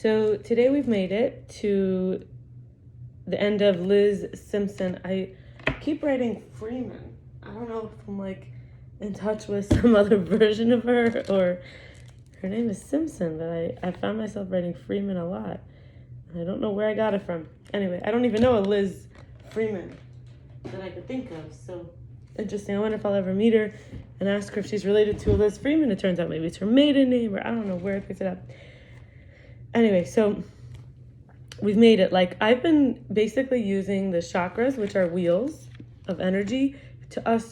So today we've made it to the end of Liz Simpson. I keep writing Freeman. I don't know if I'm like in touch with some other version of her or her name is Simpson, but I found myself writing Freeman a lot. I don't know where I got it from. Anyway, I don't even know a Liz Freeman that I could think of. So interesting. I wonder if I'll ever meet her and ask her if she's related to a Liz Freeman. It turns out maybe it's her maiden name, or I don't know where I picked it up. Anyway, so we've made it. Like, I've been basically using the chakras, which are wheels of energy,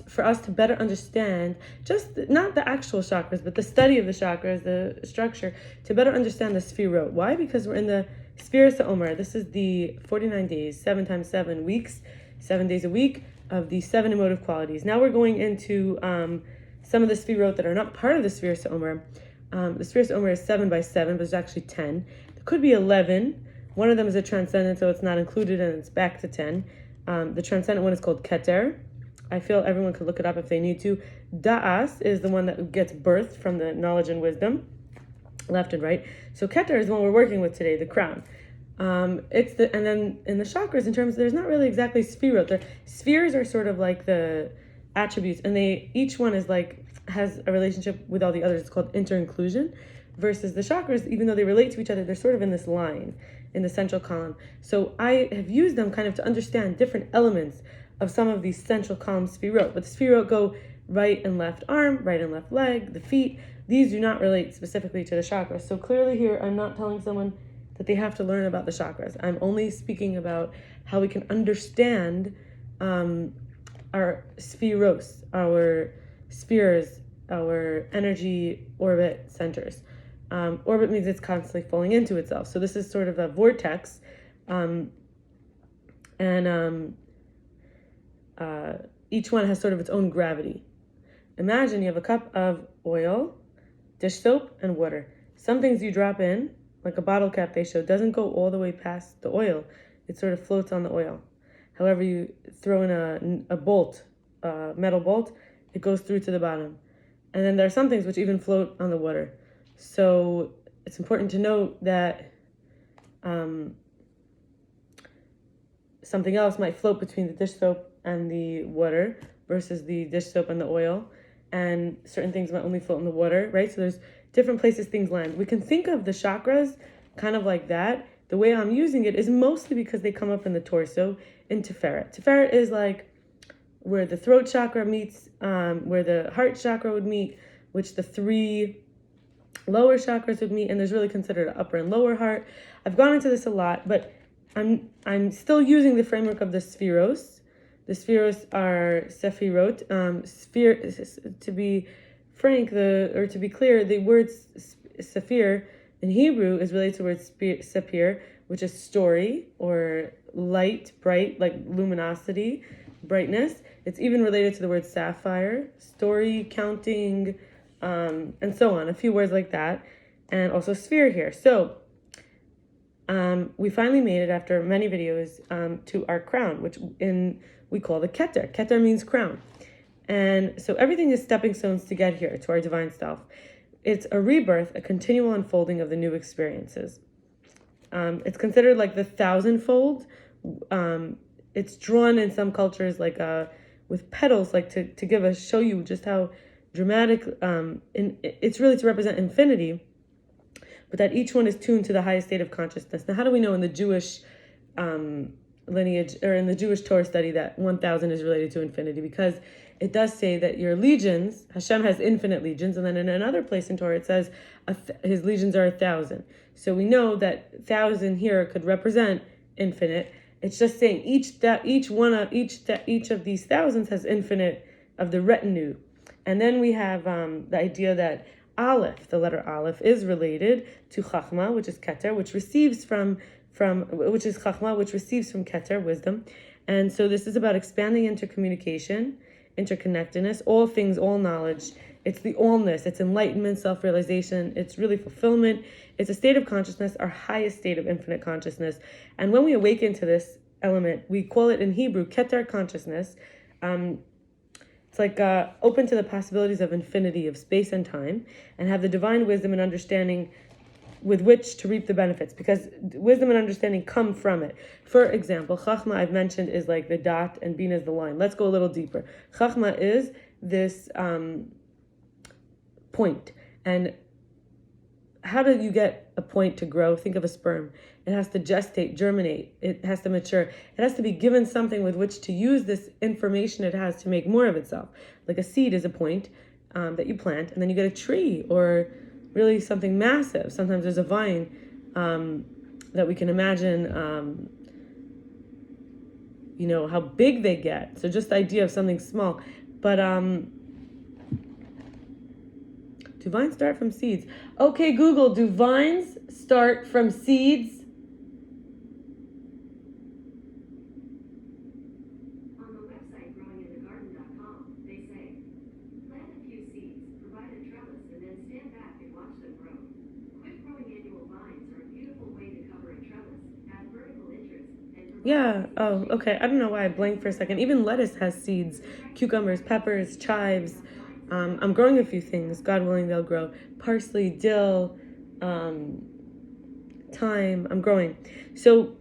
for us to better understand just not the actual chakras, but the study of the chakras, the structure, to better understand the sphirot. Why? Because we're in the Spheres Omer. This is the 49 days, 7 times 7 weeks, 7 days a week of the 7 emotive qualities. Now we're going into some of the sphirot that are not part of the Spheres Omer. The Spheres Omer is 7 by 7, but it's actually 10. There could be 11. One of them is a transcendent, so it's not included, and it's back to 10. The transcendent one is called keter. I feel everyone could look it up if they need to. Da'as is the one that gets birthed from the knowledge and wisdom, left and right. So keter is the one we're working with today, the crown. And then in the chakras, in terms, there's not really exactly sphirot. The spheres are sort of like the attributes, and each one is like has a relationship with all the others. It's called inter-inclusion, versus the chakras, even though they relate to each other, they're sort of in this line in the central column. So I have used them kind of to understand different elements of some of these central column sphirot. But the sphirot go right and left arm, right and left leg, the feet. These do not relate specifically to the chakras. So clearly here, I'm not telling someone that they have to learn about the chakras. I'm only speaking about how we can understand our spheros, our spheres, our energy orbit centers. Orbit means it's constantly falling into itself. So this is sort of a vortex. Each one has sort of its own gravity. Imagine you have a cup of oil, dish soap, and water. Some things you drop in, like a bottle cap they show, doesn't go all the way past the oil. It sort of floats on the oil. However, you throw in a bolt, a metal bolt, it goes through to the bottom. And then there are some things which even float on the water. So it's important to note that something else might float between the dish soap and the water versus the dish soap and the oil. And certain things might only float in the water, right? So there's different places things land. We can think of the chakras kind of like that. The way I'm using it is mostly because they come up in the torso in Tiferet. Tiferet is like where the throat chakra meets, where the heart chakra would meet, which the 3 lower chakras would meet, and there's really considered an upper and lower heart. I've gone into this a lot, but I'm still using the framework of the spheros. The spheros are sephirot. To be frank, to be clear, the word sephir in Hebrew is related to the word sephir, which is story or light, bright, like luminosity, brightness. It's even related to the word sapphire, story, counting, and so on. A few words like that, and also sphere here. So we finally made it after many videos to our crown, which we call the keter. Keter means crown. And so everything is stepping stones to get here, to our divine self. It's a rebirth, a continual unfolding of the new experiences. It's considered like the 1,000-fold. It's drawn in some cultures like with petals, like to show you just how dramatic. It's really to represent infinity, but that each one is tuned to the highest state of consciousness. Now, how do we know in the Jewish lineage, or in the Jewish Torah study, that 1,000 is related to infinity? Because it does say that your legions, Hashem has infinite legions, and then in another place in Torah it says his legions are 1,000. So we know that 1,000 here could represent infinite. It's just saying each of these thousands has infinite of the retinue. And then we have the idea that Aleph, the letter Aleph, is related to Chachma, which is Keter, which receives from Keter, wisdom. And so this is about expanding intercommunication, interconnectedness, all things, all knowledge. It's the allness, it's enlightenment, self-realization, it's really fulfillment. It's a state of consciousness, our highest state of infinite consciousness. And when we awaken to this element, we call it in Hebrew Keter consciousness. It's like open to the possibilities of infinity, of space and time, and have the divine wisdom and understanding with which to reap the benefits, because wisdom and understanding come from it. For example, Chachma, I've mentioned, is like the dot and Bina is the line. Let's go a little deeper. Chachma is this point. And how do you get a point to grow? Think of a sperm. It has to gestate, germinate. It has to mature. It has to be given something with which to use this information it has to make more of itself. Like a seed is a point that you plant, and then you get a tree, or really something massive. Sometimes there's a vine that we can imagine, how big they get. So just the idea of something small. But do vines start from seeds? Okay, Google, do vines start from seeds? On the website growinginthegarden.com, they say, plant a few seeds, provide a trellis, and then stand back and watch them grow. Quick growing annual vines are a beautiful way to cover a trellis, add vertical interest, and Yeah, oh, okay. I don't know why I blanked for a second. Even lettuce has seeds. Cucumbers, peppers, chives. I'm growing a few things. God willing, they'll grow. Parsley, dill, thyme. I'm growing. So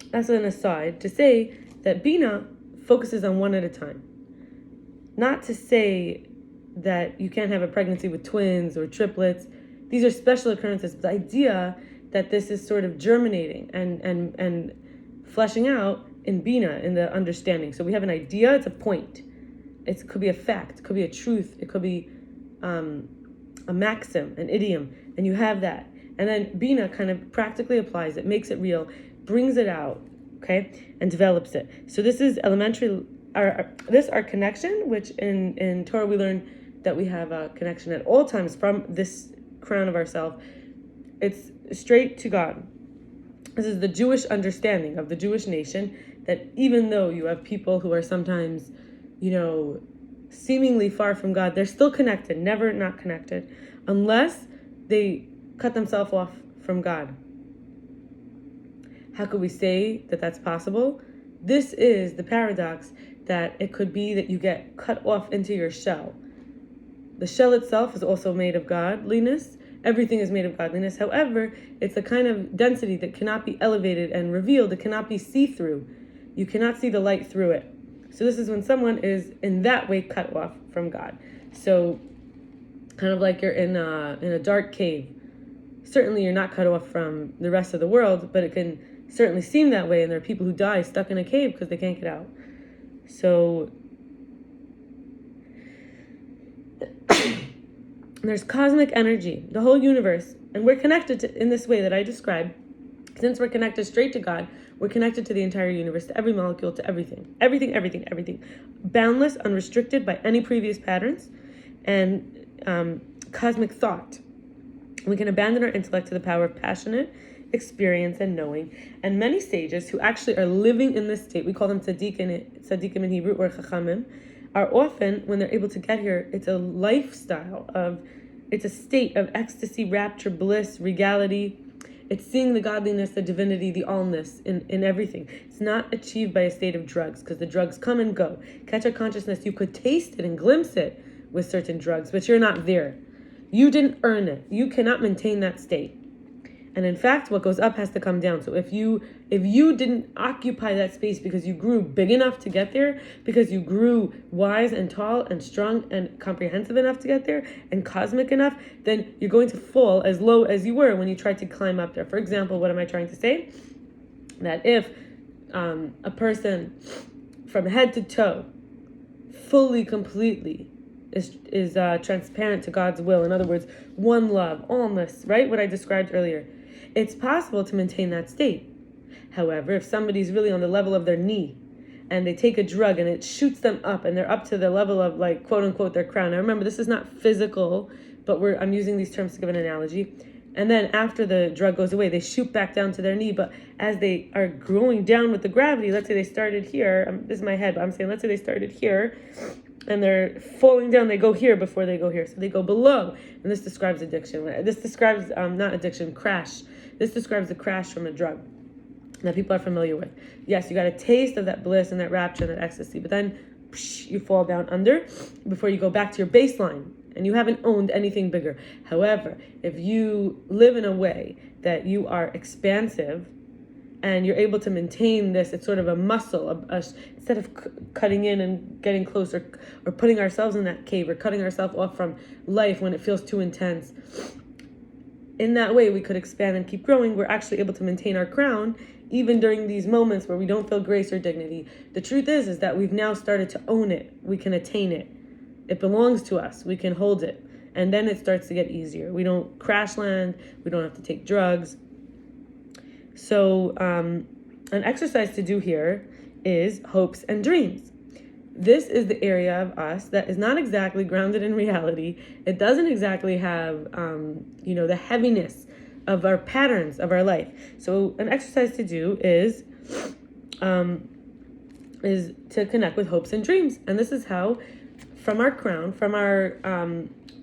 that's an aside to say that Bina focuses on one at a time. Not to say that you can't have a pregnancy with twins or triplets. These are special occurrences. But the idea that this is sort of germinating and fleshing out in Bina, in the understanding. So we have an idea, it's a point. It could be a fact, it could be a truth, it could be a maxim, an idiom, and you have that. And then Bina kind of practically applies it, makes it real, brings it out, okay, and develops it. So this is elementary, our connection, which in Torah we learn that we have a connection at all times from this crown of ourselves. It's straight to God. This is the Jewish understanding of the Jewish nation, that even though you have people who are sometimes, seemingly far from God, they're still connected, never not connected, unless they cut themselves off from God. How could we say that that's possible? This is the paradox, that it could be that you get cut off into your shell. The shell itself is also made of godliness. Everything is made of godliness. However, it's a kind of density that cannot be elevated and revealed. It cannot be see-through. You cannot see the light through it. So this is when someone is in that way cut off from God. So kind of like you're in a dark cave. Certainly you're not cut off from the rest of the world, but it can certainly seem that way. And there are people who die stuck in a cave because they can't get out. So there's cosmic energy, the whole universe, and we're connected in this way that I described. Since we're connected straight to God, we're connected to the entire universe, to every molecule, to everything. Everything. Boundless, unrestricted by any previous patterns, and cosmic thought. We can abandon our intellect to the power of passionate experience and knowing. And many sages who actually are living in this state, we call them tzaddikim in Hebrew, or chachamim, are often, when they're able to get here, it's a lifestyle it's a state of ecstasy, rapture, bliss, regality. It's seeing the godliness, the divinity, the allness in everything. It's not achieved by a state of drugs, because the drugs come and go. Keter consciousness, you could taste it and glimpse it with certain drugs, but you're not there. You didn't earn it. You cannot maintain that state. And in fact, what goes up has to come down. So if you didn't occupy that space because you grew big enough to get there, because you grew wise and tall and strong and comprehensive enough to get there, and cosmic enough, then you're going to fall as low as you were when you tried to climb up there. For example, what am I trying to say? That if a person from head to toe, fully, completely, is transparent to God's will, in other words, one love, allness, right? What I described earlier. It's possible to maintain that state. However, if somebody's really on the level of their knee and they take a drug and it shoots them up and they're up to the level of, like, quote unquote, their crown. Now remember, this is not physical, but I'm using these terms to give an analogy. And then after the drug goes away, they shoot back down to their knee. But as they are going down with the gravity, let's say they started here. This is my head, but I'm saying let's say they started here and they're falling down. They go here before they go here. So they go below. And this describes addiction. This describes, not addiction, crash. This describes the crash from a drug that people are familiar with. Yes, you got a taste of that bliss and that rapture and that ecstasy, but then you fall down under before you go back to your baseline. and you haven't owned anything bigger. However, if you live in a way that you are expansive and you're able to maintain this, it's sort of a muscle, instead of cutting in and getting closer, or putting ourselves in that cave, or cutting ourselves off from life when it feels too intense. In that way, we could expand and keep growing. We're actually able to maintain our crown even during these moments where we don't feel grace or dignity. The truth is that we've now started to own it. We can attain it. It belongs to us. We can hold it. And then it starts to get easier. We don't crash land. We don't have to take drugs. So an exercise to do here is hopes and dreams. This is the area of us that is not exactly grounded in reality. It doesn't exactly have, the heaviness of our patterns of our life. So an exercise to do is to connect with hopes and dreams. And this is how, from our crown, from our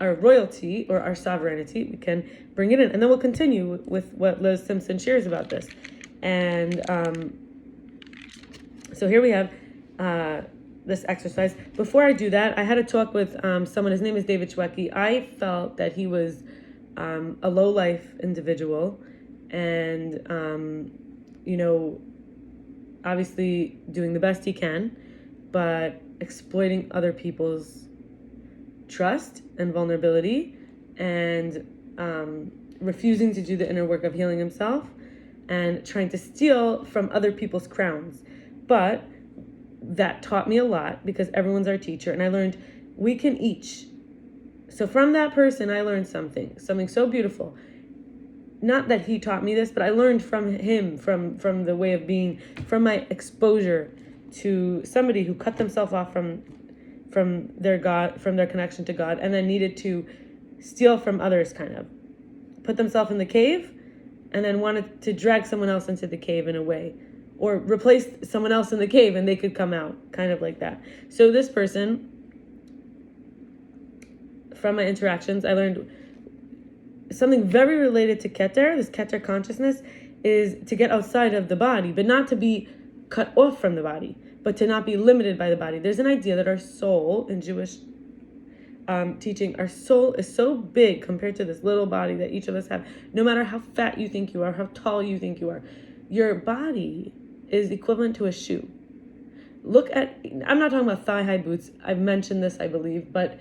royalty or our sovereignty, we can bring it in. And then we'll continue with what Liz Simpson shares about this. And so here we have this exercise. Before I do that, I had a talk with someone. His name is David Schwecke. I felt that he was a low-life individual, and obviously doing the best he can, but exploiting other people's trust and vulnerability, and refusing to do the inner work of healing himself, and trying to steal from other people's crowns. But that taught me a lot, because everyone's our teacher, and I learned we can each. So from that person, I learned something so beautiful. Not that he taught me this, but I learned from him, from the way of being, from my exposure to somebody who cut themselves off from their God, from their connection to God, and then needed to steal from others, kind of put themselves in the cave, and then wanted to drag someone else into the cave in a way, or replace someone else in the cave and they could come out, kind of like that. So this person, from my interactions, I learned something very related to keter. This keter consciousness is to get outside of the body, but not to be cut off from the body, but to not be limited by the body. There's an idea that our soul, in Jewish teaching, our soul is so big compared to this little body that each of us have. No matter how fat you think you are, how tall you think you are, your body is equivalent to a shoe. I'm not talking about thigh-high boots. I've mentioned this, I believe, but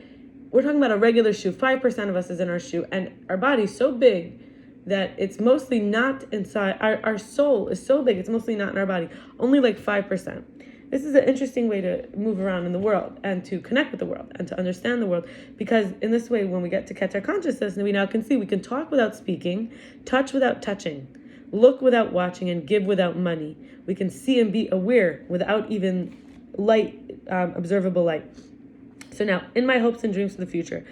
we're talking about a regular shoe. 5% of us is in our shoe, and our body's so big that it's mostly not inside. Our soul is so big, it's mostly not in our body. Only like 5%. This is an interesting way to move around in the world and to connect with the world and to understand the world, because in this way, when we get to keter consciousness, we now can see we can talk without speaking, touch without touching, look without watching, and give without money. We can see and be aware without even light, observable light. So now, in my hopes and dreams for the future,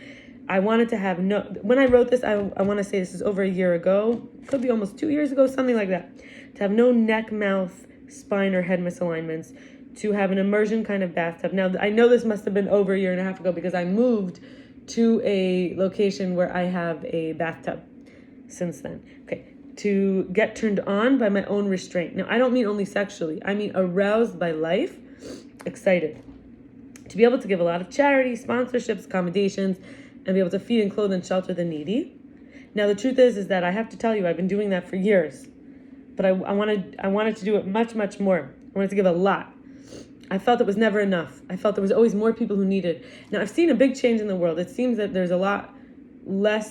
I wanted to have when I wrote this, I want to say this is over a year ago, could be almost 2 years ago, something like that, to have no neck, mouth, spine, or head misalignments, to have an immersion kind of bathtub. Now, I know this must have been over a year and a half ago, because I moved to a location where I have a bathtub since then. Okay, to get turned on by my own restraint. Now, I don't mean only sexually. I mean aroused by life, excited. To be able to give a lot of charity, sponsorships, accommodations, and be able to feed and clothe and shelter the needy. Now, the truth is that I have to tell you, I've been doing that for years. But I wanted to do it much, much more. I wanted to give a lot. I felt it was never enough. I felt there was always more people who needed. Now, I've seen a big change in the world. It seems that there's a lot less